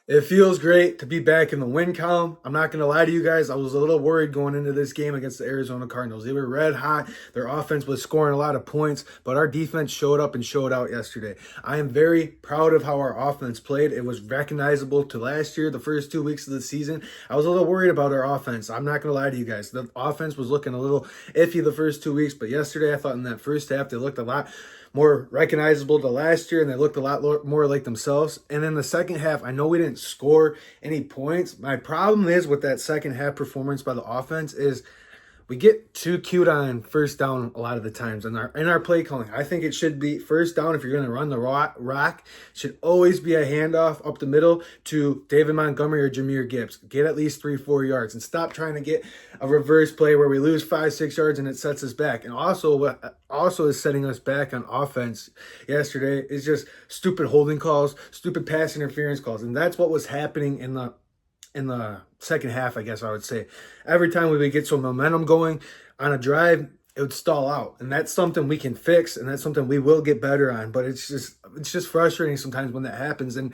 It feels great to be back in the win column. I'm not going to lie to you guys. I was a little worried going into this game against the Arizona Cardinals. They were red hot. Their offense was scoring a lot of points, but our defense showed up and showed out yesterday. I am very proud of how our offense played. It was recognizable to last year, the first 2 weeks of the season. I was a little worried about our offense. I'm not going to lie to you guys. The offense was looking a little iffy the first 2 weeks, but yesterday I thought in that first half they looked a lot more recognizable to last year, and they looked a lot more like themselves. And in the second half, I know we didn't score any points. My problem is with that second half performance by the offense is we get too cute on first down a lot of the times in our play calling. I think it should be first down if you're going to run the rock. Should always be a handoff up the middle to David Montgomery or Jahmyr Gibbs. Get at least 3-4 yards and stop trying to get a reverse play where we lose 5-6 yards and it sets us back. And also what also is setting us back on offense yesterday is just stupid holding calls, stupid pass interference calls, and that's what was happening in the second half, I guess I would say. Every time we would get some momentum going on a drive, it would stall out. And that's something we can fix, and that's something we will get better on. But it's just frustrating sometimes when that happens. And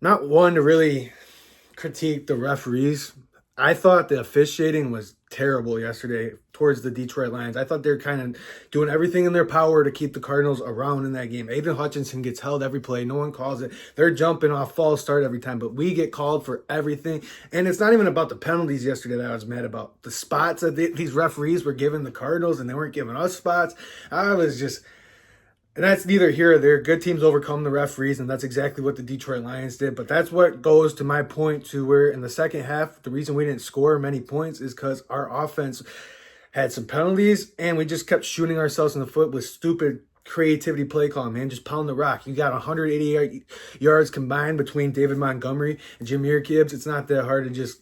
not one to really critique the referees. I thought the officiating was terrible yesterday towards the Detroit Lions. I thought they're kind of doing everything in their power to keep the Cardinals around in that game. Aiden Hutchinson gets held every play. No one calls it. They're jumping off false start every time, but we get called for everything. And it's not even about the penalties yesterday that I was mad about. The spots that these referees were giving the Cardinals and they weren't giving us spots. I was just... And that's neither here or there. Good teams overcome the referees, and that's exactly what the Detroit Lions did. But that's what goes to my point to where in the second half, the reason we didn't score many points is because our offense had some penalties, and we just kept shooting ourselves in the foot with stupid creativity play calling, man. Just pound the rock. You got 188 yards combined between David Montgomery and Jahmyr Gibbs. It's not that hard to just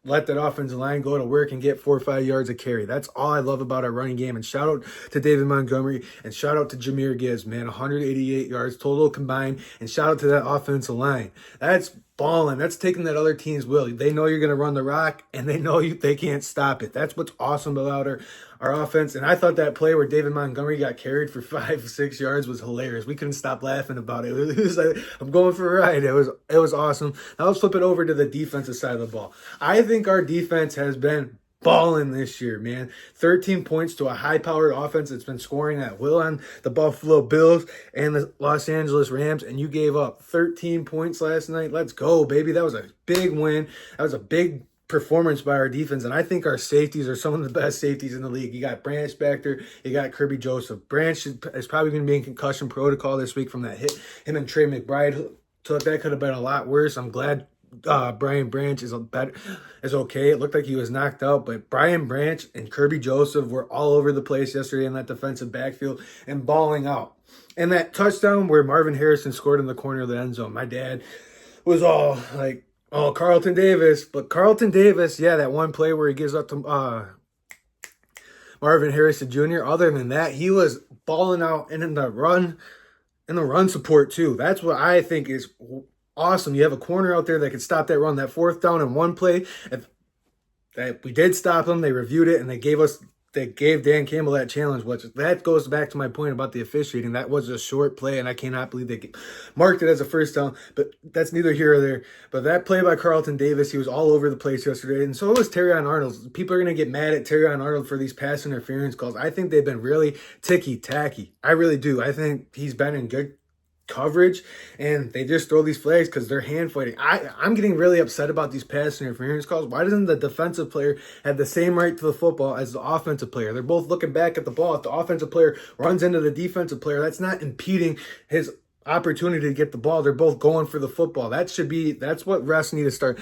let that offensive line go to work and get 4 or 5 yards of carry. That's all I love about our running game. And shout out to David Montgomery and shout out to Jahmyr Gibbs, man. 188 yards total combined. And shout out to that offensive line. That's balling. That's taking that other team's will. They know you're going to run the rock, and they know they can't stop it. That's what's awesome about our offense. And I thought that play where David Montgomery got carried for 5-6 yards was hilarious. We couldn't stop laughing about it. It was like, I'm going for a ride. It was awesome. Now let's flip it over to the defensive side of the ball. I think our defense has been balling this year, man. 13 points to a high-powered offense that's been scoring at will on the Buffalo Bills and the Los Angeles Rams, and you gave up 13 points last night. Let's go, baby. That was a big win. That was a big performance by our defense, and I think our safeties are some of the best safeties in the league. You got Branch back there. You got Kirby Joseph. Branch is probably going to be in concussion protocol this week from that hit. Him and Trey McBride took. That could have been a lot worse. I'm glad Brian Branch is okay. It looked like he was knocked out, but Brian Branch and Kirby Joseph were all over the place yesterday in that defensive backfield and balling out. And that touchdown where Marvin Harrison scored in the corner of the end zone, my dad was all like, "Oh, Carlton Davis." But Carlton Davis, yeah, that one play where he gives up to Marvin Harrison Jr. Other than that, he was balling out and in the run support too. That's what I think is awesome. You have a corner out there that can stop that run. That fourth down in one play, that we did stop them. They reviewed it and they gave Dan Campbell that challenge, which that goes back to my point about the officiating. That was a short play, and I cannot believe they marked it as a first down, but that's neither here or there. But that play by Carlton Davis, he was all over the place yesterday, and so was Terrion Arnold. People are going to get mad at Terrion Arnold for these pass interference calls. I think they've been really ticky-tacky. I really do. I think he's been in good coverage, and they just throw these flags because they're hand fighting. I'm getting really upset about these pass interference calls. Why doesn't the defensive player have the same right to the football as the offensive player? They're both looking back at the ball. If the offensive player runs into the defensive player, that's not impeding his opportunity to get the ball. They're both going for the football. That's what refs need to start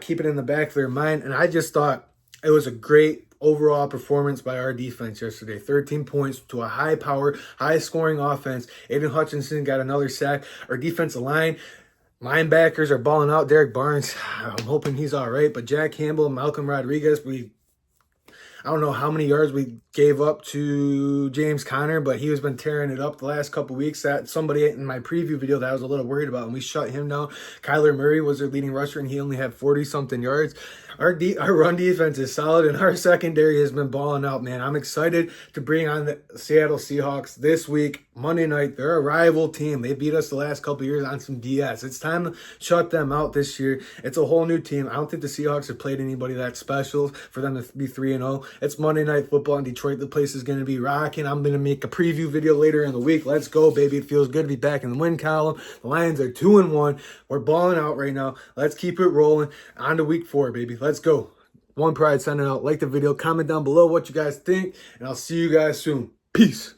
keeping in the back of their mind. And I just thought it was a great overall performance by our defense yesterday. 13 points to a high-powered, high-scoring offense. Aiden Hutchinson got another sack. Our defensive linebackers are balling out. Derek Barnes, I'm hoping he's all right. But Jack Campbell, Malcolm Rodriguez, I don't know how many yards we gave up to James Conner, but he has been tearing it up the last couple weeks. That somebody in my preview video that I was a little worried about, and we shut him down. Kyler Murray was their leading rusher, and he only had 40-something yards. Our run defense is solid, and our secondary has been balling out, man. I'm excited to bring on the Seattle Seahawks this week, Monday night. They're a rival team. They beat us the last couple of years on some BS. It's time to shut them out this year. It's a whole new team. I don't think the Seahawks have played anybody that special for them to be 3-0. It's Monday Night Football in Detroit. The place is going to be rocking. I'm going to make a preview video later in the week. Let's go, baby. It feels good to be back in the win column. The Lions are 2-1. We're balling out right now. Let's keep it rolling. On to week 4, baby. Let's go. One Pride signing out. Like the video. Comment down below what you guys think. And I'll see you guys soon. Peace.